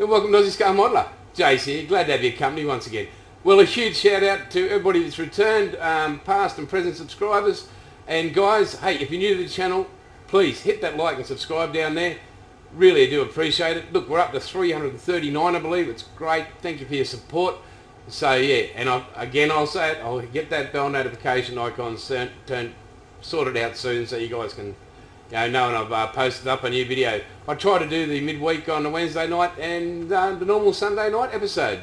and welcome to Aussie Scale Modeler. Jace here, glad to have your company once again. Well, a huge shout out to everybody that's returned, past and present subscribers. And guys, hey, if you're new to the channel, please hit that like and subscribe down there. Really, I do appreciate it. Look, we're up to 339, I believe. It's great. Thank you for your support. So yeah, and I'll say it, I'll get that bell notification icon sorted out soon so you guys can know when I've posted up a new video. I try to do the midweek on a Wednesday night and the normal Sunday night episode.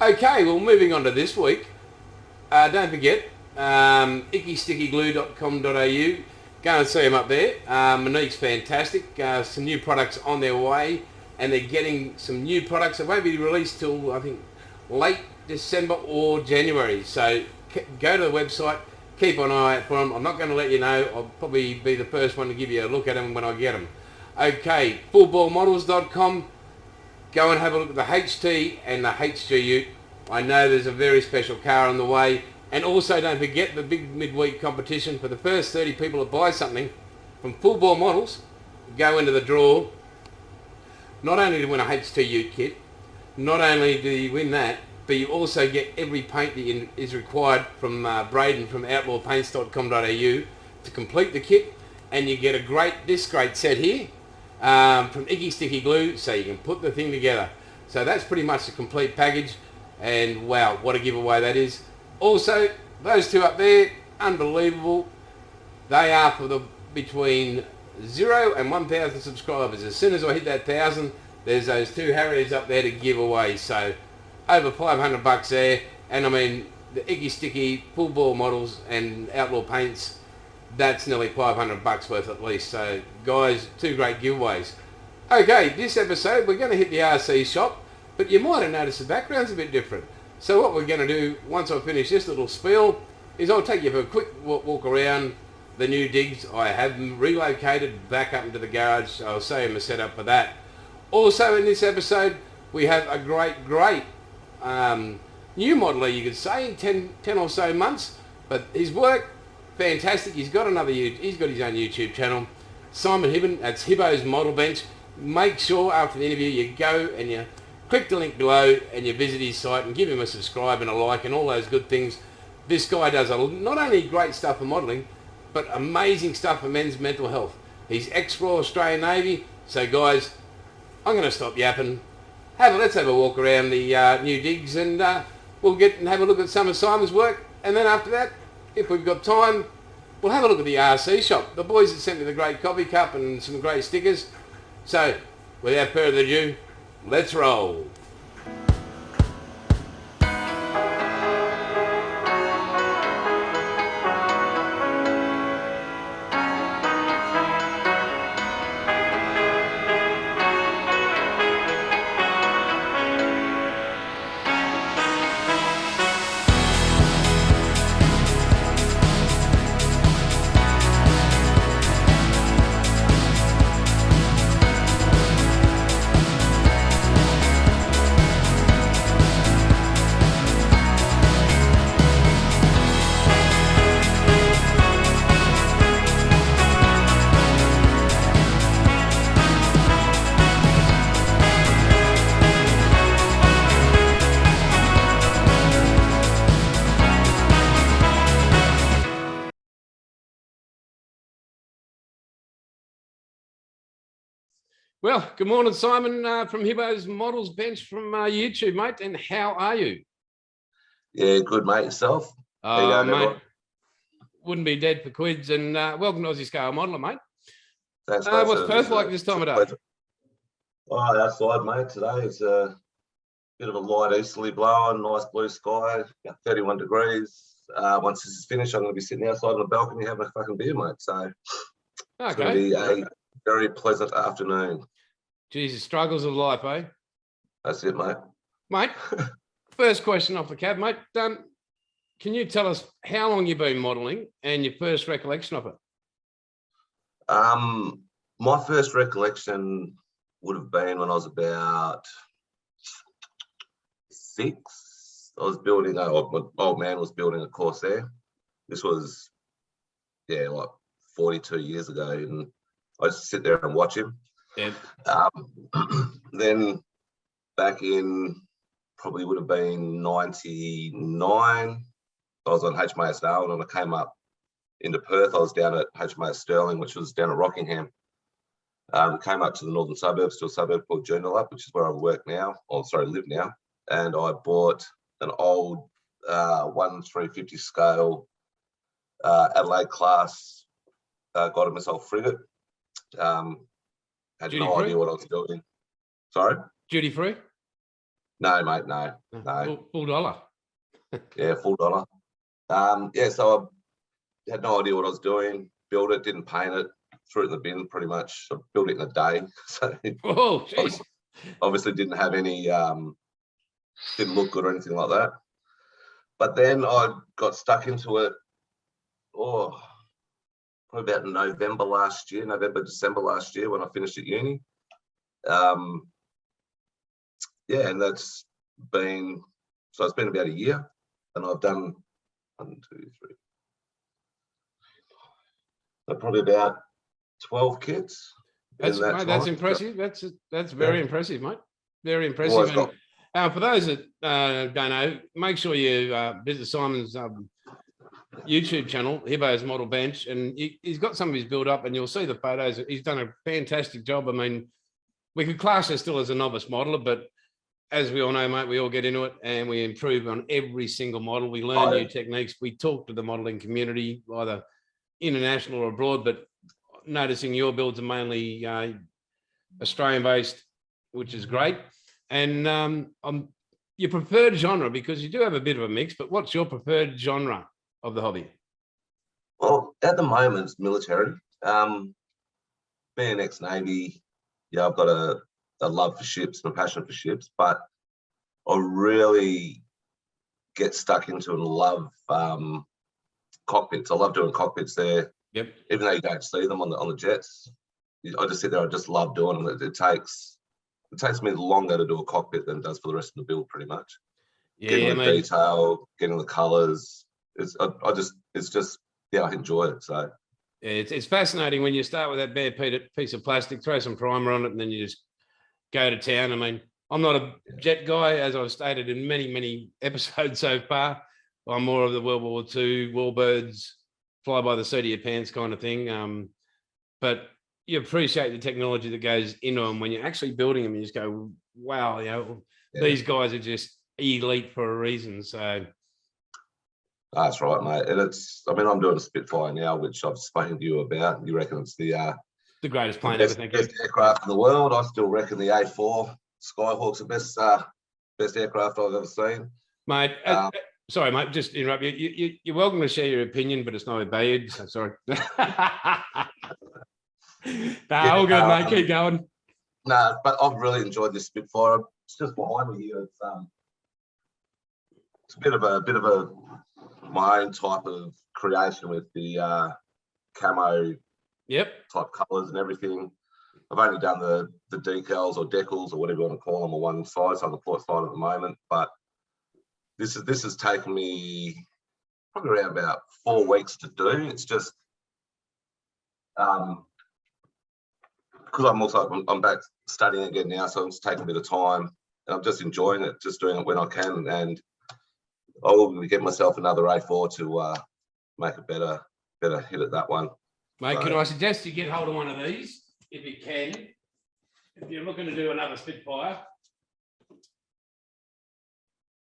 Okay, well, moving on to this week. Don't forget, ICKYSTICKY.com.au. Go and see them up there. Monique's fantastic. Some new products on their way, and they're getting some new products that won't be released till, I think, late December or January. So go to the website, keep an eye out for them. I'm not going to let you know. I'll probably be the first one to give you a look at them when I get them. Okay, FULBOREMODELS.com. Go and have a look at the HT and the HG Ute. I know there's a very special car on the way. And also don't forget the big midweek competition. For the first 30 people that buy something from FULBORE Models, go into the draw. Not only to win a HT Ute kit, not only do you win that, but you also get every paint that is required from Braden from outlawpaints.com.au to complete the kit, and you get this great set here from Icky Sticky Glue, so you can put the thing together. So that's pretty much the complete package, and wow, what a giveaway that is. Also, those two up there, unbelievable. They are for the between 0 and 1,000 subscribers. As soon as I hit that 1,000, there's those two Harriers up there to give away. So over $500 there, and I mean the Icky Sticky, FULBORE Models and Outlaw Paints, that's nearly $500 worth at least. So guys, two great giveaways. Okay, this episode we're going to hit the RC shop, but you might have noticed the background's a bit different. So what we're going to do once I finish this little spiel is I'll take you for a quick walk around the new DIGS. I have them relocated back up into the garage, so I'll show you my setup for that. Also in this episode we have a great new modeler, you could say, in 10 or so months, but his work, fantastic. He's got his own YouTube channel, Simon HIBBEN. That's HIBBO's Model Bench. Make sure after the interview you go and you click the link below and you visit his site and give him a subscribe and a like and all those good things. This guy does not only great stuff for modelling, but amazing stuff for men's mental health. He's ex-Royal Australian Navy. So guys, I'm going to stop yapping. Let's have a walk around the new DIGS, and we'll get and have a look at some of Simon's work. And then after that, if we've got time, we'll have a look at the RC shop. The boys have sent me the great coffee cup and some great stickers. So without further ado, let's roll. Well, good morning, Simon, from HIBBO's Models Bench from YouTube, mate. And how are you? Yeah, good, mate. Yourself? Mate, wouldn't be dead for quids. And welcome to Aussie Scale Modeler, mate. Thanks, mate. What's Perth like this time of day? Oh, outside, mate. Today it's a bit of a light easterly blowing, nice blue sky, about 31 degrees. Once this is finished, I'm going to be sitting outside on the balcony having a fucking beer, mate. So it's going to be a very pleasant afternoon. Jesus, struggles of life, eh? That's it, mate. Mate, first question off the cab, mate. Can you tell us how long you've been modelling and your first recollection of it? My first recollection would have been when I was about 6. I was building, my old man was building a Corsair. This was, yeah, like 42 years ago, and I just sit there and watch him. Yeah. Then back in probably would have been 99. I was on HMAS Darwin and I came up into Perth. I was down at HMAS Stirling, which was down at Rockingham. Came up to the northern suburbs, to a suburb called Joondalup, which is where I work now, or sorry, live now. And I bought an old 1/350 scale Adelaide class guided missile frigate. Had no idea what I was doing. Sorry? Duty free? No, mate, no. Full dollar. Yeah, full dollar. Yeah, so I had no idea what I was doing. Built it, didn't paint it, threw it in the bin pretty much. I built it in a day. So oh, jeez. Obviously didn't have any, didn't look good or anything like that. But then I got stuck into it, probably about November, December last year when I finished at uni. Yeah, and that's been, so it's been about a year and I've done 1, 2, 3, so probably about 12 kits. That's, mate, that's impressive. That's very impressive, mate. Very impressive. And for those that don't know, make sure you visit Simon's YouTube channel, HIBBO's Model Bench, and he's got some of his build up and you'll see the photos. He's done a fantastic job. I mean, we could class her still as a novice modeler, but as we all know, mate, we all get into it and we improve on every single model. We learn new techniques. We talk to the modeling community, either international or abroad, but noticing your builds are mainly Australian based, which is great. And your preferred genre, because you do have a bit of a mix, but what's your preferred genre of the hobby? Well, at the moment, it's military. Being ex-Navy, yeah, I've got a love for ships and a passion for ships, but I really get stuck into and love cockpits. I love doing cockpits there. Yep. Even though you don't see them on the jets, I just sit there. I just love doing them. It takes me longer to do a cockpit than it does for the rest of the build, pretty much. Yeah, getting the detail, getting the colours. I enjoy it. So yeah, it's fascinating when you start with that bare piece of plastic, throw some primer on it, and then you just go to town. I mean, I'm not a jet guy, as I've stated in many episodes so far. I'm more of the World War II, warbirds, fly by the seat of your pants kind of thing. But you appreciate the technology that goes into them when you're actually building them. You just go, wow, these guys are just elite for a reason. So that's right, mate. And I'm doing a Spitfire now, which I've spoken to you about. You reckon it's the greatest plane ever? Best aircraft in the world. I still reckon the A4 Skyhawk's the best aircraft I've ever seen, mate. Sorry, mate, just interrupt you. You're welcome to share your opinion, but it's not obeyed. So sorry. All good, mate. Keep going. No, but I've really enjoyed this Spitfire. It's just behind me here. It's a bit of a my own type of creation with the camo type colours and everything. I've only done the decals or decals or whatever you want to call them on one side, so on the port side at the moment. But this has taken me probably around about 4 weeks to do. It's just because I'm back studying again now, so it's taking a bit of time, and I'm just enjoying it, just doing it when I can, and I will get myself another A4 to make a better hit at that one. Mate, can I suggest you get hold of one of these if you can? If you're looking to do another Spitfire,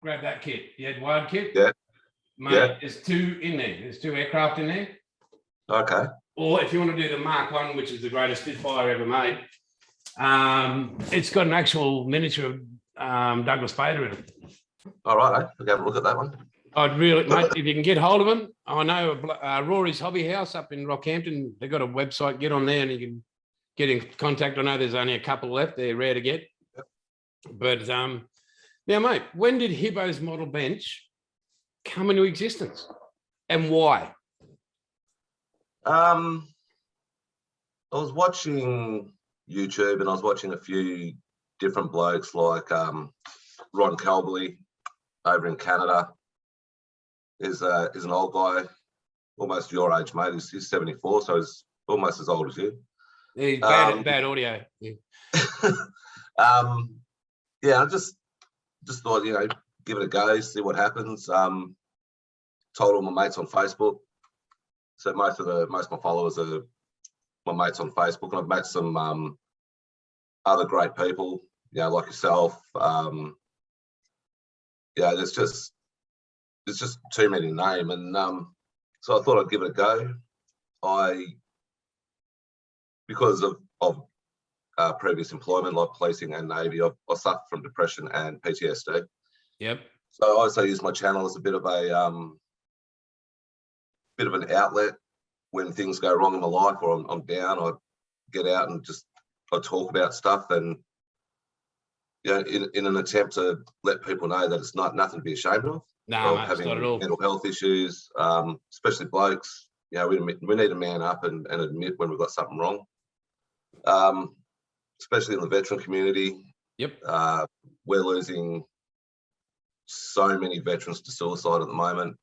grab that kit. The Edward kit. Yeah. Mate, there's 2 in there. There's 2 aircraft in there. Okay. Or if you want to do the Mark 1, which is the greatest Spitfire ever made, it's got an actual miniature of Douglas Bader in it. All right, I'll have a look at that one. I'd really, mate, if you can get hold of them. I know Rory's Hobby House up in Rockhampton, they've got a website. Get on there and you can get in contact. I know there's only a couple left. They're rare to get. Yep. But now, mate, when did HIBBO's Model Bench come into existence and why? I was watching YouTube and I was watching a few different blokes like Ron Calberley over in Canada. Is an old guy, almost your age, mate. He's 74, so he's almost as old as you. He's bad audio. Yeah. yeah, I just thought, you know, give it a go, see what happens. Told all my mates on Facebook. So most of my followers are my mates on Facebook, and I've met some other great people, you know, like yourself. Yeah, there's just too many to name, and so I thought I'd give it a go. Because of previous employment like policing and Navy, I suffer from depression and PTSD. Yep. So I also use my channel as a bit of an outlet when things go wrong in my life or I'm down. I get out and I talk about stuff, and you know, in an attempt to let people know that it's nothing to be ashamed of. No, Of mate, having not at all. mental health issues, especially blokes. You know, we need to man up and admit when we've got something wrong. Especially in the veteran community. Yep. We're losing so many veterans to suicide at the moment.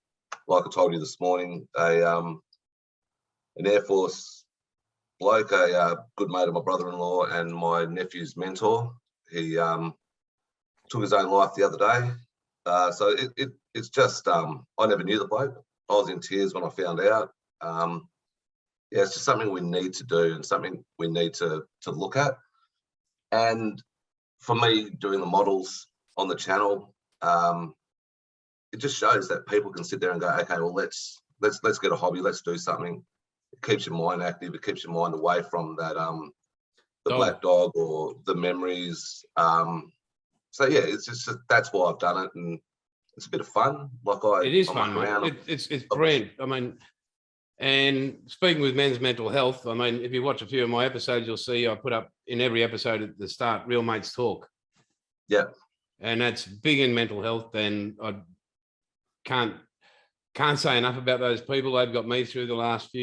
Like I told you this morning, an Air Force bloke, a good mate of my brother-in-law and my nephew's mentor, he took his own life the other day. So it's just, I never knew the bloke. I was in tears when I found out. Yeah, it's just something we need to do and something we need to look at. And for me, doing the models on the channel, it just shows that people can sit there and go, okay, well, let's get a hobby, let's do something. It keeps your mind active, it keeps your mind away from that the black dog or the memories. So yeah, it's just that's why I've done it, and it's a bit of fun. It is fun, mate. It's brilliant. I mean, and speaking with men's mental health, I mean, if you watch a few of my episodes, you'll see I put up in every episode at the start, Real Mates Talk. Yeah. And that's big in mental health, and I can't say enough about those people. They've got me through the last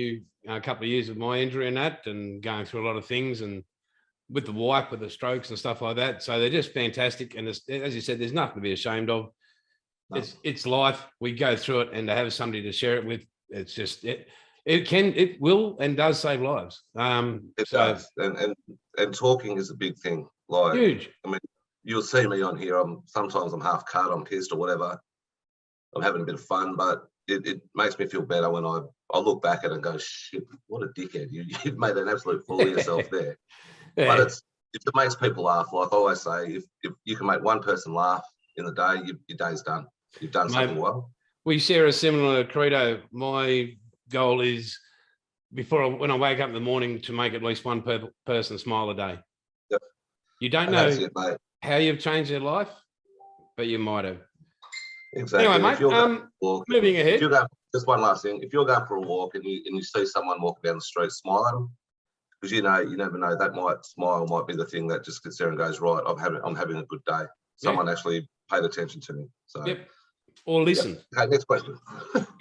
couple of years of my injury and that, and going through a lot of things, and with the wife, with the strokes and stuff like that. So they're just fantastic. And as you said, there's nothing to be ashamed of. No. It's life. We go through it, and to have somebody to share it with, it's just it will and does save lives. It does, and talking is a big thing. Like, huge. I mean, you'll see me on here. Sometimes I'm half cut, I'm pissed or whatever. I'm having a bit of fun, but it makes me feel better when I look back at it and go, shit, what a dickhead. You've made an absolute fool of yourself there. Yeah. But if it makes people laugh, like I always say, if you can make one person laugh in the day, your day's done. You've done something well. We share a similar credo. My goal is when I wake up in the morning to make at least one person smile a day. Yep. You don't know how you've changed their life, but you might have. Exactly. Anyway, mate, moving ahead. Just one last thing. If you're going for a walk and you see someone walking down the street, smile at them. Because you never know, that smile might be the thing that just gets there and goes, right, I'm having a good day. Someone actually paid attention to me. So yep. Or listen. Yep. Okay, next question.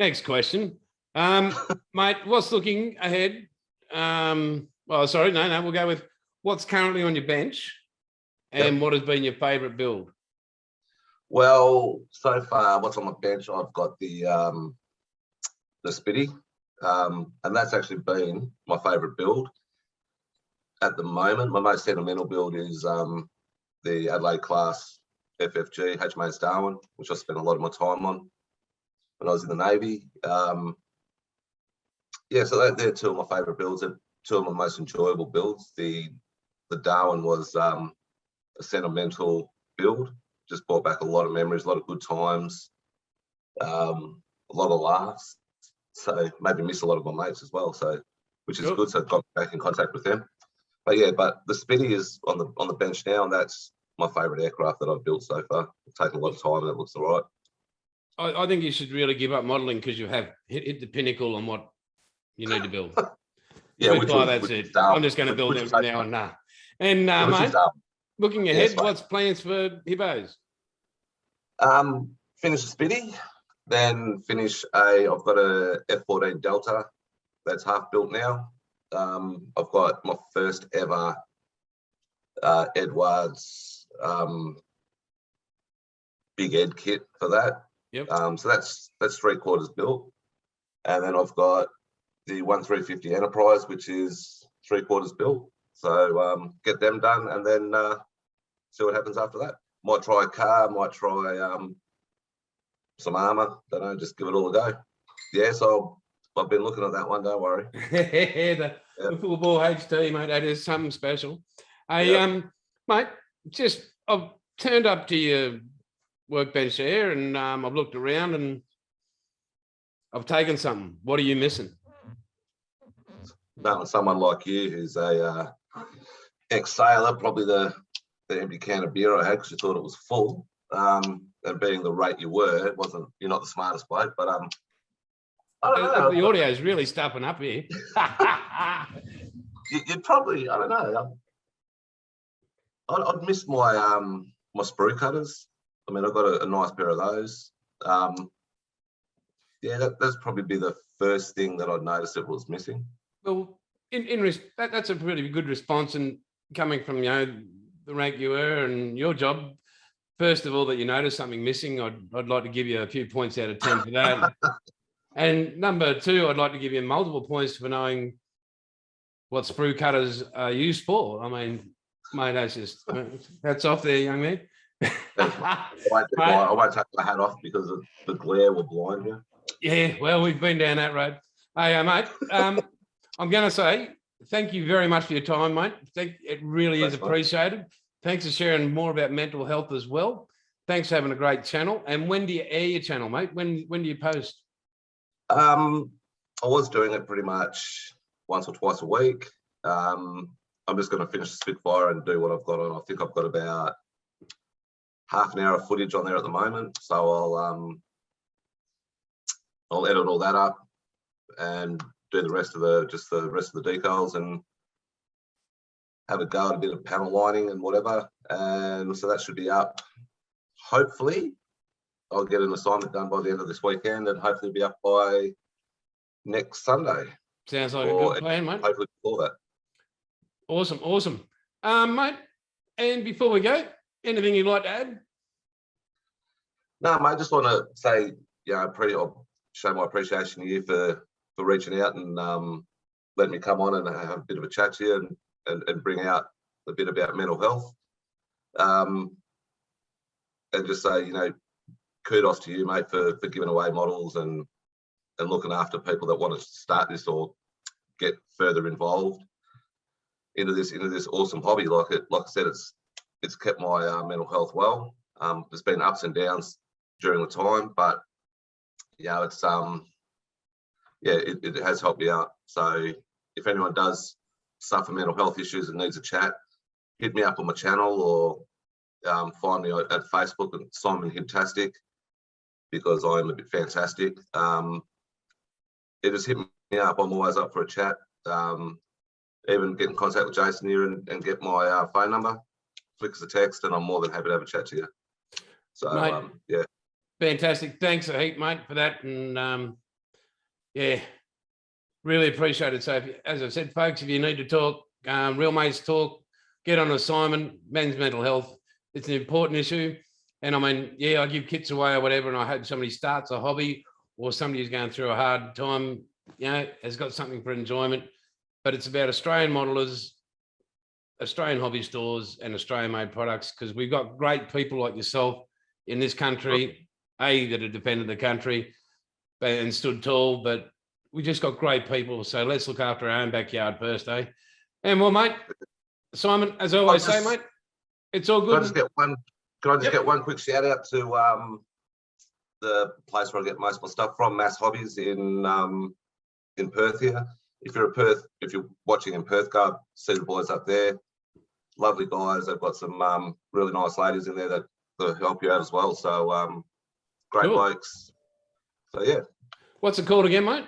Next question. Mate, what's looking ahead? Well, sorry, no, we'll go with what's currently on your bench and what has been your favourite build? Well, so far, what's on my bench, I've got the Spitty, and that's actually been my favourite build at the moment. My most sentimental build is the Adelaide class FFG HMAS Darwin, which I spent a lot of my time on when I was in the Navy. Yeah, so they're two of my favourite builds, and two of my most enjoyable builds. The Darwin was a sentimental build, just brought back a lot of memories, a lot of good times, a lot of laughs. So maybe miss a lot of my mates as well. So, which is good. So I got back in contact with them. But yeah, the Spitty is on the bench now, and that's my favourite aircraft that I've built so far. It's taken a lot of time, and it looks all right. I think you should really give up modelling because you have hit the pinnacle on what you need to build. Yeah, that's it. I'm just going to build them from now on. Nah. And mate, looking ahead, what's plans for Hibbos? Finish the Spitty, then I've got a F-14 Delta that's half built now. I've got my first ever Edwards Big Ed kit for that. Yep. So that's 3/4 built, and then I've got the 1350 Enterprise, which is 3/4 built. So get them done, and then see what happens after that. might try a car, might try some armour. Don't know, just give it all a go. Yeah, so I've been looking at that one. Don't worry. the Full-Bore HT, mate. That is something special. Mate, just I've turned up to your workbench there, and I've looked around, and I've taken something. What are you missing? No, someone like you who's a ex-sailor, probably the empty can of beer I had because you thought it was full. And being the rate you were, it wasn't. You're not the smartest bloke, but I don't know. The audio is really stuffing up here. You'd probably, I don't know. I'd miss my my sprue cutters. I mean, I've got a nice pair of those. Yeah, that's probably be the first thing that I'd notice it was missing. Well, that's a pretty good response, and coming from the rank you were and your job. First of all, that you noticed something missing, I'd like to give you a few points out of 10 for that. And number two, I'd like to give you multiple points for knowing what sprue cutters are used for. I mean, mate, that's just hats off there, young man. I won't take my hat off because the glare will blind you. Yeah, well, we've been down that road. Hey, mate, I'm going to say thank you very much for your time, mate. It really is appreciated. Thanks for sharing more about mental health as well. Thanks for having a great channel. And when do you air your channel, mate? When do you post? I was doing it pretty much once or twice a week. I'm just going to finish the Spitfire and do what I've got on. I think I've got about half an hour of footage on there at the moment. So I'll edit all that up and do the rest of the decals and have a go at a bit of panel lining and whatever. And so that should be up. Hopefully I'll get an assignment done by the end of this weekend and hopefully be up by next Sunday. Sounds like a good plan, mate. Hopefully before that. Awesome. Mate, and before we go, anything you'd like to add? No, mate, I just want to say, I'll show my appreciation to you for reaching out and letting me come on and have a bit of a chat to you and bring out a bit about mental health. And just say, kudos to you, mate, for giving away models and looking after people that want to start this or get further involved into this awesome hobby. Like I said, it's kept my mental health well. There's been ups and downs during the time, but it's it has helped me out. So if anyone does suffer mental health issues and needs a chat, hit me up on my channel or find me at Facebook and Simon Hibtastic, because I am a bit fantastic. Just hit me up. I'm always up for a chat. Even get in contact with Jason here and get my phone number. Flick us a text, and I'm more than happy to have a chat to you. So mate, yeah, fantastic. Thanks a heap, mate, for that. And really appreciate it. So, as I said, folks, if you need to talk, real mates talk, get on Simon. Men's mental health, it's an important issue. And I mean, I give kits away or whatever, and I hope somebody starts a hobby or somebody who's going through a hard time, has got something for enjoyment. But it's about Australian modelers, Australian hobby stores, and Australian-made products, because we've got great people like yourself in this country, that have defended the country and stood tall, but we just got great people. So let's look after our own backyard first, eh? And well, mate, Simon, as I always say, mate, it's all good. Can I just get one quick shout out to the place where I get most of my stuff from, Mass Hobbies in Perth here. If you're watching in Perth, go see the boys up there. Lovely guys. They've got some really nice ladies in there that help you out as well. So great blokes. So yeah. What's it called again, mate?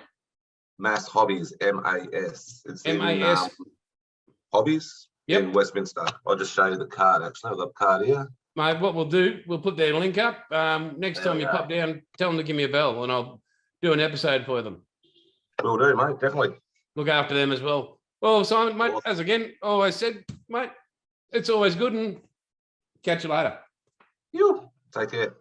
Mass Hobbies, M-A-S. It's M-A-S. Hobbies. Yep. In Westminster. I'll just show you the card. Actually, I've got the card here. Mate, what we'll do, we'll put their link up. Next time you pop down, tell them to give me a bell, and I'll do an episode for them. Will do, mate. Definitely. Look after them as well. Well, Simon, mate, as again always said, mate, it's always good, and catch you later. Take care.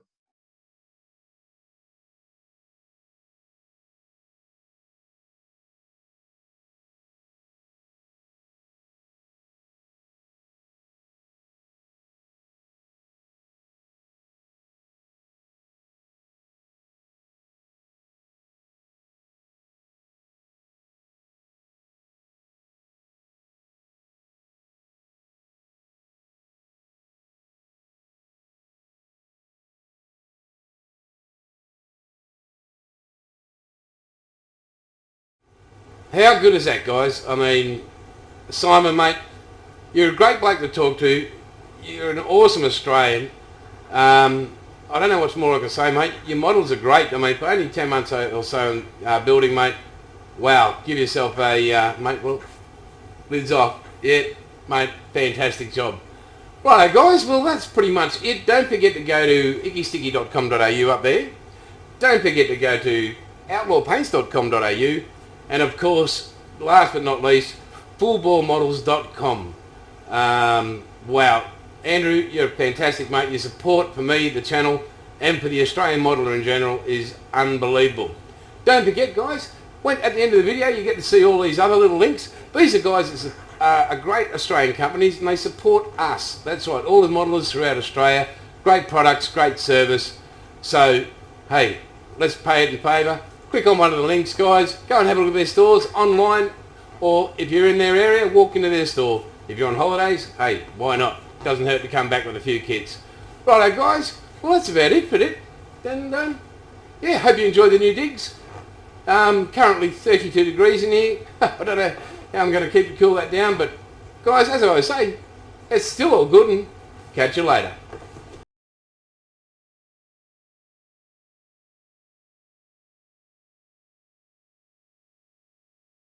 How good is that, guys? I mean, Simon, mate, you're a great bloke to talk to. You're an awesome Australian. I don't know what's more I can say, mate. Your models are great. I mean, for only 10 months or so in building, mate, wow, give yourself a, mate, well, lids off. Yeah, mate, fantastic job. Right, guys, well, that's pretty much it. Don't forget to go to ICKYSTICKY.com.au up there. Don't forget to go to outlawpaints.com.au. And, of course, last but not least, FULBOREMODELS.com. Wow. Andrew, you're fantastic, mate. Your support for me, the channel, and for the Australian modeler in general is unbelievable. Don't forget, guys, at the end of the video, you get to see all these other little links. These are guys that are great Australian companies, and they support us. That's right, all the modelers throughout Australia. Great products, great service. So, hey, let's pay it in favour. Click on one of the links, guys. Go and have a look at their stores online, or if you're in their area, walk into their store. If you're on holidays, hey, why not? Doesn't hurt to come back with a few kids. Righto, guys. Well, that's about it for it. Then, yeah, hope you enjoyed the new digs. Currently 32 degrees in here. I don't know how I'm going to keep it cool that down, but guys, as I always say, it's still all good, and catch you later.